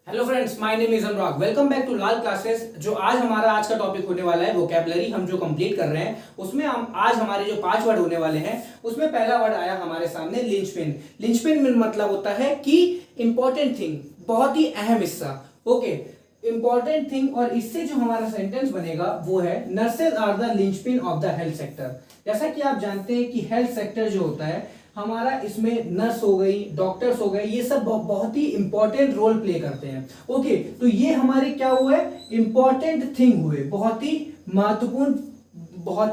Hello friends, my name is Anurag. Welcome back to Lal classes. जो आज का टॉपिक होने वाला है वोकैबुलरी हम जो कंप्लीट कर रहे हैं उसमें हम आज हमारे जो 5 वर्ड होने वाले हैं उसमें पहला वर्ड आया हमारे सामने लिंचपिन। लिंचपिन में मतलब होता है कि इंपॉर्टेंट थिंग, बहुत ही अहम हिस्सा। Okay, important thing. और इससे जो हमारा सेंटेंस बनेगा वो है nurses are the linchpin of the health sector. जैसा कि आप जानते हैं कि हेल्थ सेक्टर जो होता है हमारा, इसमें नर्स हो गई, डॉक्टर्स हो गए, ये सब बहुत ही इंपॉर्टेंट रोल प्ले करते हैं। ओके, तो ये हमारे क्या हुए, इंपॉर्टेंट थिंग हुए, बहुत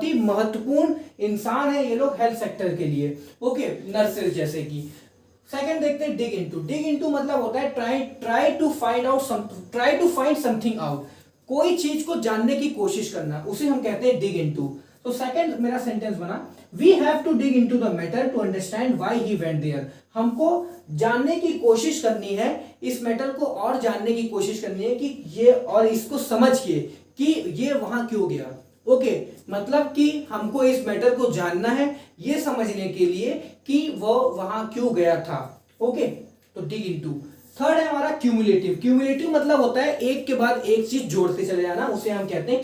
ही महत्वपूर्ण इंसान है ये लोग हेल्थ सेक्टर के लिए। ओके, नर्सेज जैसे कि। सेकंड देखते हैं डिग इनटू। डिग इनटू मतलब होता है try to find something out. कोई चीज को जानने की कोशिश करना, उसे हम कहते हैं डिग इनटू। तो सेकंड मेरा सेंटेंस बना, we have to dig into the matter to understand why he went there. हमको जानने की कोशिश करनी है, इस मैटर को और जानने की कोशिश करनी है कि ये, और इसको समझिए कि ये वहां क्यों गया। ओके, मतलब कि हमको इस मैटर को जानना है ये समझने के लिए कि वो वहां क्यों गया था। ओके, तो डिग इनटू। थर्ड है हमारा क्यूमुलेटिव। क्यूमुलेटिव मतलब होता है एक के बाद एक चीज जोड़ते चले जाना, उसे हम कहते हैं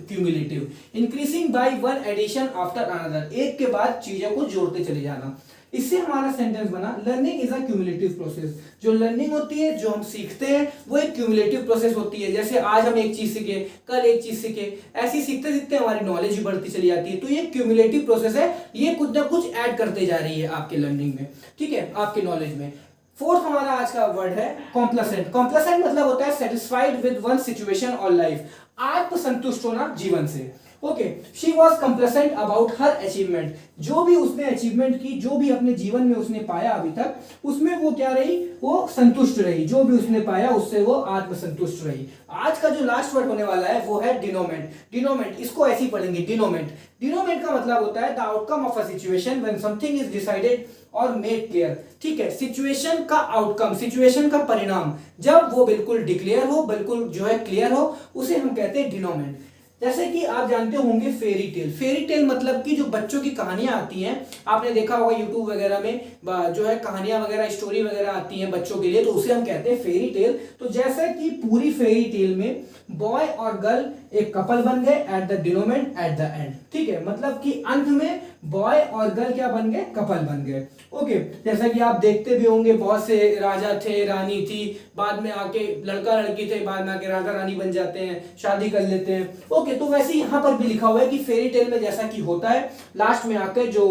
cumulative. Increasing by one addition after another, एक के बाद चीजों को जोड़ते चले जाना। इससे हमारा सेंटेंस बना, learning is a cumulative process. जो लर्निंग होती है, जो हम सीखते हैं, वो एक क्यूमुलेटिव प्रोसेस होती है। जैसे आज हम एक चीज सीखे, कल एक चीज सीखे, ऐसी सीखते सीखते हमारी नॉलेज भी बढ़ती चली जाती है। तो ये क्यूमुलेटिव प्रोसेस है, ये कुछ ना कुछ ऐड करते जा रही है आपके लर्निंग में, ठीक है, आपके नॉलेज में। फोर्थ हमारा आज का वर्ड है कॉम्प्लेसेंट। कॉम्प्लेसेंट मतलब होता है सेटिस्फाइड विद वन सिचुएशन और लाइफ, आत्मसंतुष्ट होना जीवन से। Okay, she was complacent about her achievement. जो भी उसने अचीवमेंट की, जो भी अपने जीवन में उसने पाया अभी तक, उसमें वो क्या रही, वो संतुष्ट रही। जो भी उसने पाया उससे वो आत्मसंतुष्ट रही। आज का जो लास्ट वर्ड होने वाला है वो है डिनोमेंट। डिनोमेंट, इसको ऐसे ही पढ़ेंगे, डिनोमेंट। डिनोमेंट का मतलब होता है the outcome of a situation when something is decided और मेड क्लियर। ठीक है, सिचुएशन का आउटकम, सिचुएशन का परिणाम जब वो बिल्कुल डिक्लेयर हो, बिल्कुल जो है क्लियर हो, उसे हम कहते हैं डिनोमेंट। जैसे कि आप जानते होंगे फेरी टेल। फेरी टेल मतलब कि जो बच्चों की कहानियां आती हैं, आपने देखा होगा यूट्यूब वगैरह में जो है कहानियां वगैरह, स्टोरी वगैरह आती हैं बच्चों के लिए, तो उसे हम कहते हैं फेरी टेल। तो जैसे कि पूरी फेरी टेल में बॉय और गर्ल एक कपल बन गए at the denouement at the end. ठीक है, मतलब कि अंत में बॉय और गर्ल क्या बन गए, कपल बन गए। ओके, जैसा कि आप देखते भी होंगे बहुत से राजा थे, रानी थी, बाद में आके लड़का लड़की थे, बाद में आके राजा रानी बन जाते हैं, शादी कर लेते हैं। ओके, तो वैसे यहां पर भी लिखा हुआ है कि फेरी टेल में जैसा कि होता है, लास्ट में आके जो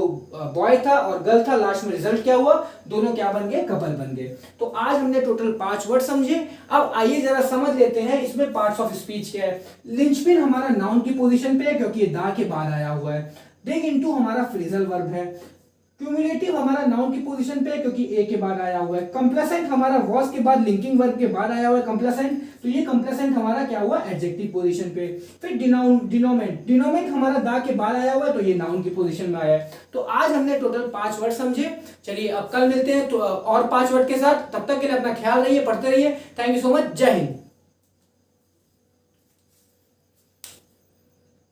बॉय था और गर्ल था, लास्ट में रिजल्ट क्या हुआ, दोनों क्या बन गए, कपल बन गए। तो आज हमने टोटल 5 वर्ड समझे। अब आइए जरा समझ लेते हैं इसमें पार्ट्स ऑफ स्पीच क्या है। लिंचपिन हमारा नाउन की पोजीशन पे है क्योंकि ये दा के बाद आया हुआ है। डिग इनटू हमारा फ्रेजल वर्ब है। क्यूमुलेटिव हमारा नाउन की पोजीशन पे है क्योंकि ए के बाद आया हुआ है। कंप्लेसेंट हमारा वॉज के बाद लिंकिंग वर्ब के बाद आया हुआ है कंप्लेसेंट, तो ये कंप्लेसेंट हमारा क्या हुआ, एडजेक्टिव पोजीशन पे। फिर डिनोमेंट, डिनोमेंट हमारा दा के बाद आया हुआ है, तो ये नाउन की पोजीशन में आया है। तो आज हमने टोटल 5 वर्ड समझे। चलिए अब कल मिलते हैं तो और 5 वर्ड के साथ। तब तक के लिए अपना ख्याल रहिए, पढ़ते रहिए। थैंक यू सो मच, जय हिंद।